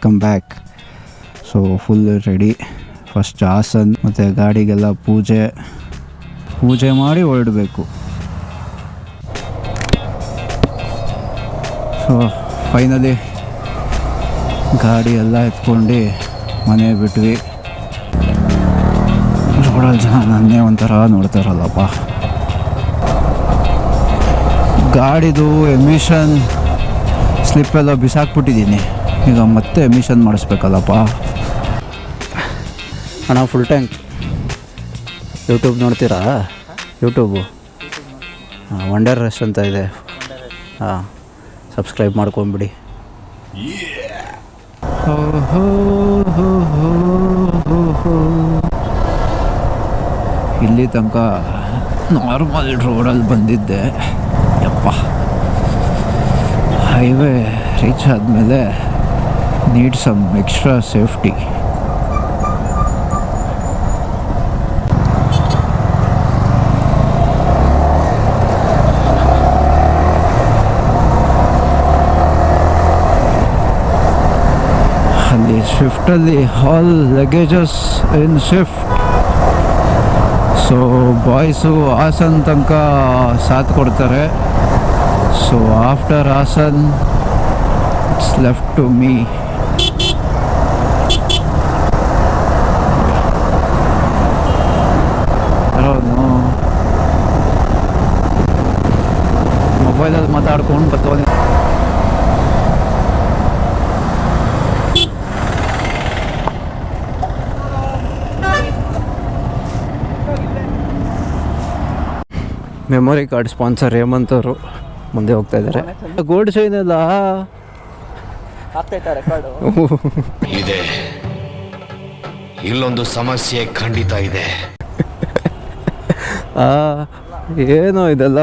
Welcome back. So full ready. First Hassan ಮತ್ತು ಗಾಡಿಗೆಲ್ಲ ಪೂಜೆ ಮಾಡಿ ಹೊರಡಬೇಕು. ಸೊ ಫೈನಲಿ ಗಾಡಿ ಎಲ್ಲ ಎತ್ಕೊಂಡು ಮನೆ ಬಿಟ್ವಿ. ರೋಡಲ್ಲಿ ಜನ ನನ್ನೇ ಒಂಥರ ನೋಡ್ತಾರಲ್ಲಪ್ಪ. ಗಾಡಿದು ಎಮಿಷನ್ ಸ್ಲಿಪ್ಪೆಲ್ಲ ಬಿಸಾಕ್ಬಿಟ್ಟಿದ್ದೀನಿ. ಈಗ ಮತ್ತೆ ಎಮಿಷನ್ ಮಾಡಿಸ್ಬೇಕಲ್ಲಪ್ಪ. ಅಣ್ಣ ಫುಲ್ ಟ್ಯಾಂಕ್ ಯೂಟ್ಯೂಬ್ ನೋಡ್ತೀರಾ? ಯೂಟ್ಯೂಬು ವಂಡರ್ ರಶ್ ಅಂತ ಇದೆ. ಹಾಂ, ಸಬ್ಸ್ಕ್ರೈಬ್ ಮಾಡ್ಕೊಂಬಿಡಿ. ಇಲ್ಲಿ ತನಕ ನಾರ್ಮಲ್ ರೋಡಲ್ಲಿ ಬಂದಿದ್ದೆ. ಯಪ್ಪ, ಹೈವೇ ರೀಚ್ ಆದಮೇಲೆ ನೀಡ್ ಸಮ್ ಎಕ್ಸ್ಟ್ರಾ ಸೇಫ್ಟಿ. ಅಲ್ಲಿ ಸ್ವಿಫ್ಟಲ್ಲಿ all luggages in Swift. So boys Hassan ತನಕ ಸಾಥ್ ಕೊಡ್ತಾರೆ. So after Hassan it's left to me. ಮೊಬೈಲಲ್ಲಿ ಮಾತಾಡ್ಕೊಂಡು ಬರ್ತಾನೆ. ಮೆಮೊರಿ ಕಾರ್ಡ್ ಸ್ಪಾನ್ಸರ್ ಹೇಮಂತ್ ಅವರು ಮುಂದೆ ಹೋಗ್ತಾ ಇದ್ದಾರೆ. ಗೋಲ್ಡ್ ಚೈನ್ ಎಲ್ಲ ಇದೆ. ಇಲ್ಲೊಂದು ಸಮಸ್ಯೆ ಖಂಡಿತ ಇದೆ. ಏನೋ ಇದೆಲ್ಲ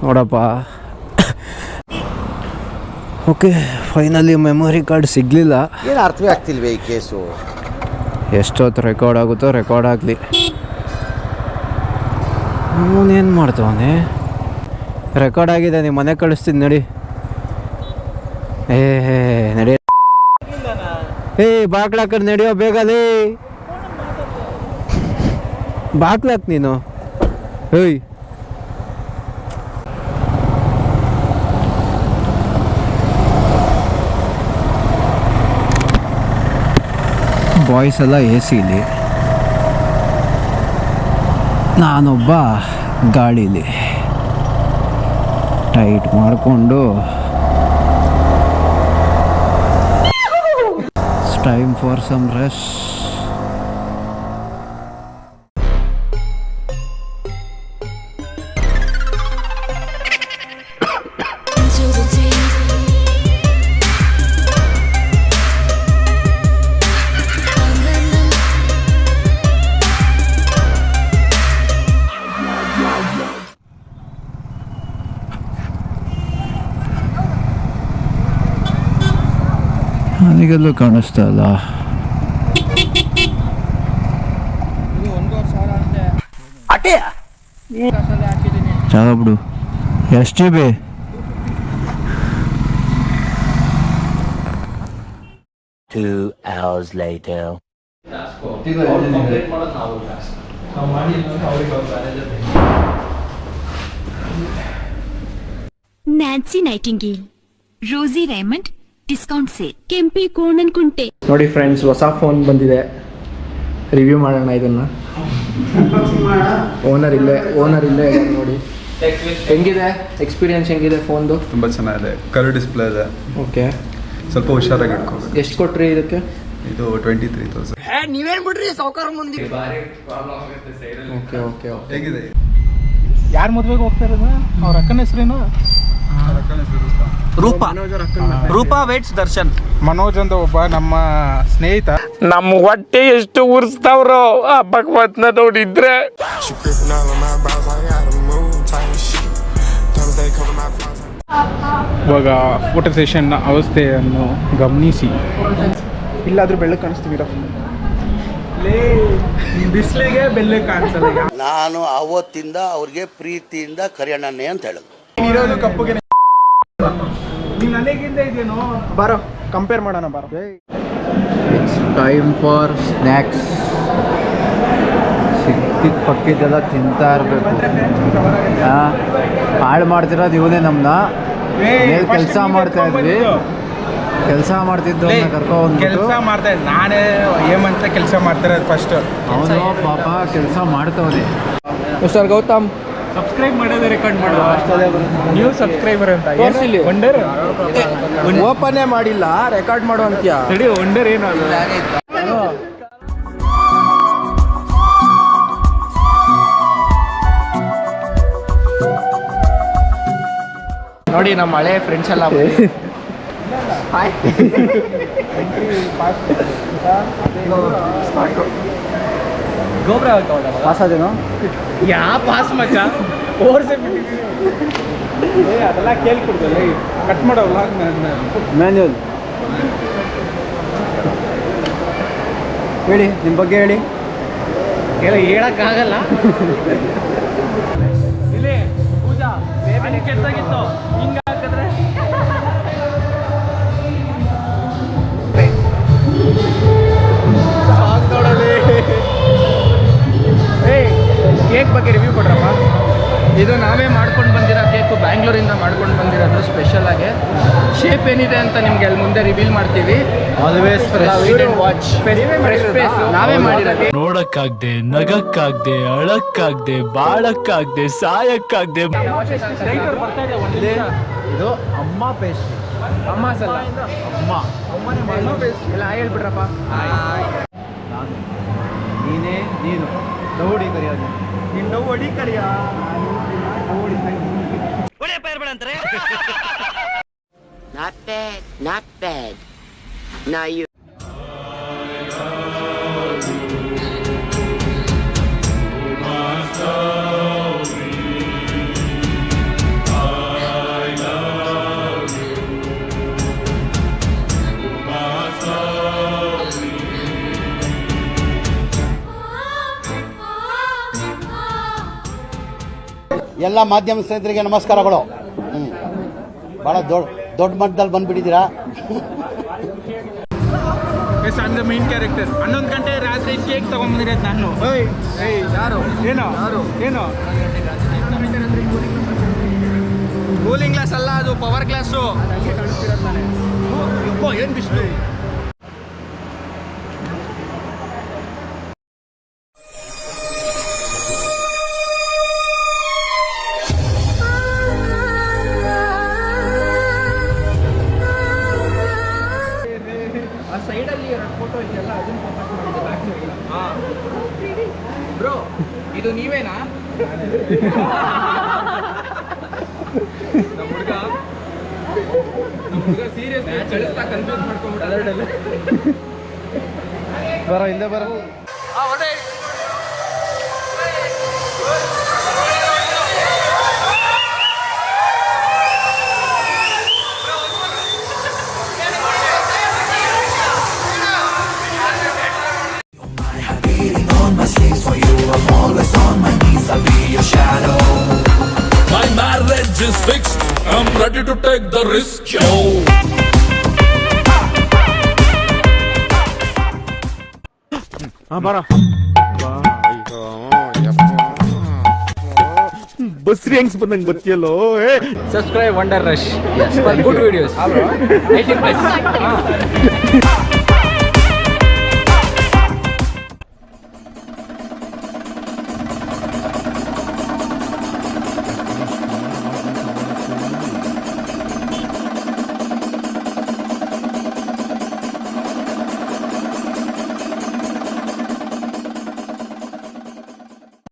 ನೋಡಪ್ಪ. ಓಕೆ, ಫೈನಲಿ ಮೆಮೊರಿ ಕಾರ್ಡ್ ಸಿಗಲಿಲ್ಲ. ಏನು ಅರ್ಥವೇ ಆಗ್ತಿಲ್ವೇ ಈ ಕೇಸು? ಎಷ್ಟೊತ್ತು ರೆಕಾರ್ಡ್ ಆಗುತ್ತೋ ರೆಕಾರ್ಡ್ ಆಗಲಿ. ಅವನೇನು ಮಾಡ್ತವನೆ? ರೆಕಾರ್ಡ್ ಆಗಿದೆ, ನೀವು ಮನೆ ಕಳಿಸ್ತೀನಿ ನಡಿ. ನಡಿ. ಬಾಗ್ಲಾಕರ್ ನಡಿಯೋ ಬೇಗಲೇ. ಬಾಗ್ಲಾಕ್ ನೀನು. ಬಾಯ್ಸ್ ಎಲ್ಲ AC-ಲಿ, ನಾನೊಬ್ಬ ಗಾಡೀಲಿ ಟೈಟ್ ಮಾಡಿಕೊಂಡು ಟೈಮ್ ಫಾರ್ ಸಮ್ ರೆಸ್ಟ್. ನನಗೆಲ್ಲೂ ಕಾಣಿಸ್ತಾ ಇಲ್ಲ. ಜಾಗ ಬಿಡು. ಎಷ್ಟು GB? ನ್ಯಾನ್ಸಿ ನೈಟಿಂಗೇಲ್, ರೋಸಿ ರೇಮಂಡ್ ಡಿಸ್ಕೌಂಟ್ ಸೇಲ್, ಕೆಂಪಿ ಕೋಣನ್ ಕುಂಟೆ. ನೋಡಿ ಫ್ರೆಂಡ್ಸ್, ಹೊಸ ಫೋನ್ ಬಂದಿದೆ. ರಿವ್ಯೂ ಮಾಡೋಣ ಇದನ್ನು. ಓನರ್ ಇಲ್ಲೇ ನೋಡಿ. ಹೆಂಗಿದೆ ಎಕ್ಸ್ಪೀರಿಯನ್ಸ್? ಹೆಂಗಿದೆ ಫೋನ್ದು? ತುಂಬ ಚೆನ್ನಾಗಿದೆ. ಕಲರ್ ಡಿಸ್ಪ್ಲೇ ಇದೆ. ಓಕೆ, ಸ್ವಲ್ಪ ಹುಷಾರಾಗಿ ಇಟ್ಕೋಬೇಕು. ಎಷ್ಟು ಕೊಟ್ರಿ ಇದಕ್ಕೆ? ಇದು 23,000. ನೀವೇನ್ ಬಿಡ್ರಿ ಸಾವುಕಾರ ಮುಂದೆ. Okay okay okay. ಹೇಗಿದೆ? ಯಾರು ಮದುವೆಗೆ ಹೋಗ್ತಾ ಇರೋದು? ಅವ್ರ ಅಕ್ಕನ ಹೆಸರೇನು? ರೂಪಾ ವೇಟ್ಸ್ ದರ್ಶನ್. ಮನೋಜ್ ಅಂತ ಒಬ್ಬ ನಮ್ಮ ಸ್ನೇಹಿತ. ನಮ್ಮ ಹೊಟ್ಟೆ ಎಷ್ಟು ಉರ್ಸ್ತಾವ್ರೋ ಆ ಭಗವತ್ನ ನೋಡಿದ್ರೆ. ಇವಾಗ ಫೋಟೋ ಸೆಷನ್ ಅವಸ್ಥೆಯನ್ನು ಗಮನಿಸಿ. ಇಲ್ಲಾದ್ರೂ ಬೆಳ್ಳಗೆ ಕಾಣಿಸ್ತೀವಿರ, ಬಿಸಿಲಿಗೆ ಬೆಳ್ಳೆ ಕಾಣಿಸಲ್ಲ. ನಾನು ಅವತ್ತಿಂದ ಅವ್ರಿಗೆ ಪ್ರೀತಿಯಿಂದ ಕರಿಯಣ್ಣನೇ ಅಂತ ಹೇಳೋದು. ಇರೋದು ಕಪ್ಪುಗೆ. ಬಾರೋ ಕಂಪೇರ್ ಮಾಡೋಣ ಬಾರೋ. It's time for snacks. ಸಿಕ್ಕಿದ ಪಕ್ಕಿದ್ದೆಲ್ಲ ತಿಂತಾ ಇರಬೇಕು. ಹಾಳು ಮಾಡ್ತಿರೋದು ಇವನೇ ನಮ್ಮನ್ನ. ಕೆಲಸ ಮಾಡ್ತಾ ಇದ್ವಿ, ಕೆಲಸ ಮಾಡ್ತಿದ್ದು ಕರ್ಕೊಂಡ್ಬಿಟ್ಟು ಕೆಲಸ ಮಾಡ್ತಾ ಇದ್ದೆ ನಾನೇ ಏಮಂತ ಕೆಲಸ ಮಾಡ್ತಿರೋದು ಫಸ್ಟ್. ಅವನು ಪಾಪ ಕೆಲಸ ಮಾಡ್ತವನೆ. ಮಿಸ್ಟರ್ ಗೌತಮ್ ಸಬ್ಸ್ಕ್ರೈಬ್ ಮಾಡೋದೇ ರೆಕಾರ್ಡ್ ಮಾಡೋ ನೀವು ಸಬ್ಸ್ಕ್ರೈಬರ್ ಅಂತ ತೋರಿಸಿಲಿ. ವಂಡರ್ ಓಪನೇ ಮಾಡಿಲ್ಲ, ರೆಕಾರ್ಡ್ ಮಾಡೋ ಅಂತ್ಯ. ಸರಿ ವಂಡರ್ ಏನು ಅದು? ನೋಡಿ ನಮ್ಮ ಹಳೆ ಫ್ರೆಂಡ್ಸ್ ಎಲ್ಲ ಗೋಬ್ರ ಪಾಸ್ ಆದೇನೋ? ಯಾ ಪಾಸ್ ಮಚ್ಚ ಅದೆಲ್ಲ ಕೇಳ್ಕೊಡ್ದಲ್ಲ ಕಟ್ ಮಾಡೋ ವ್ಲಾಗ್ ಮ್ಯಾನ್ಯುಯಲ್ ಹೇಳಿ, ನಿಮ್ಮ ಬಗ್ಗೆ ಹೇಳಿ. ಹೇಳಕ್ಕಾಗಲ್ಲ. ಇಲ್ಲಿ ಪೂಜಾ ಬೇಬಿ ಕೆಟ್ಟಾಗಿತ್ತು, ಹಿಂಗ ಹಾಕಿದ್ರೆ ಕೇಕ್ ಬಗ್ಗೆ ರಿವ್ಯೂ ಕೊಡ್ರಪ್ಪ. ಇದು ನಾವೇ ಮಾಡ್ಕೊಂಡು ಬಂದಿರೋ ಕೇಕು, ಬ್ಯಾಂಗ್ಳೂರಿಂದ ಮಾಡ್ಕೊಂಡು ಬಂದಿರೋದು ಸ್ಪೆಷಲ್ ಆಗಿ. ಶೇಪ್ ಏನಿದೆ ಅಂತ ನಿಮ್ಗೆ ಅಲ್ಲಿ ಮುಂದೆ ರಿವೀಲ್ ಮಾಡ್ತೀವಿ. ಆಲ್ವೇಸ್ ವಾಚ್ ನಾವೇ ಮಾಡಿರೋದು. ನೋಡಕ್ಕಾಗ್ದೆ, ನಗಕ್ಕಾಗ್ದೆ, ಅಳಕ್ಕಾಗ್ದೆ, ಬಾಳಕ್ಕಾಗ್ದೆ, ಸಾಯಕ್ಕಾಗ್ದೆ. ಇದು ಅಮ್ಮ ಪೇಸ್ಟ್. ಅಮ್ಮ ಸಲ ಅಮ್ಮ ಎಲ್ಲ ಹೇಳ್ಬಿಟ್ರಪ್ಪ. ನೀನೇ ನೀನು ದೌಡಿ ಕರಿಯೋದು. ನೀನು ದೌಡಿ ಕರಿಯ Not bad, not bad. Now you. ಎಲ್ಲ ಮಾಧ್ಯಮ ಸ್ನೇಹಿತರಿಗೆ ನಮಸ್ಕಾರಗಳು. ಭಾಳ ದೊಡ್ಡ ಮಟ್ಟದಲ್ಲಿ ಬಂದ್ಬಿಟ್ಟಿದ್ದೀರಾ. I the main character. 11 ಗಂಟೆ ರಾತ್ರಿ ಕೇಕ್ ತಗೊಂಡ್ಬಂದಿರೋದು ನಾನು. ಯಾರು ಏನೋ ಏನೋ ಕೂಲಿಂಗ್ ಗ್ಲಾಸ್ ಅಲ್ಲ, ಅದು ಪವರ್ ಗ್ಲಾಸು. ಏನು ಬಿಸಿಲು. ಆ ಸೈಡಲ್ಲಿ 2 ಫೋಟೋ ಇದೆಯಲ್ಲ, ಅದನ್ನ ಬ್ರೋ, ಇದು ನೀವೇನಾ? ನಮ್ಮ ಹುಡುಗ ಸೀರಿಯಸ್ ಕಳಿಸ್ತಾ ಕನ್ಫ್ಯೂಸ್ ಮಾಡ್ಕೊಂಡ್ಬಿಟ್ಟು ಅದರಲ್ಲೇ ಬರೋ ಹಿಂದೆ ಬರೋ. My marriage is fixed. I'm ready to take the risk, yo. ಬಸ್ರಿ ಹೆಂಗ್ಸ್ ಬಂದಂಗೆ ಬರ್ತಿಯಲ್ಲೋ. Subscribe Wonder Rush for good videos. 18+.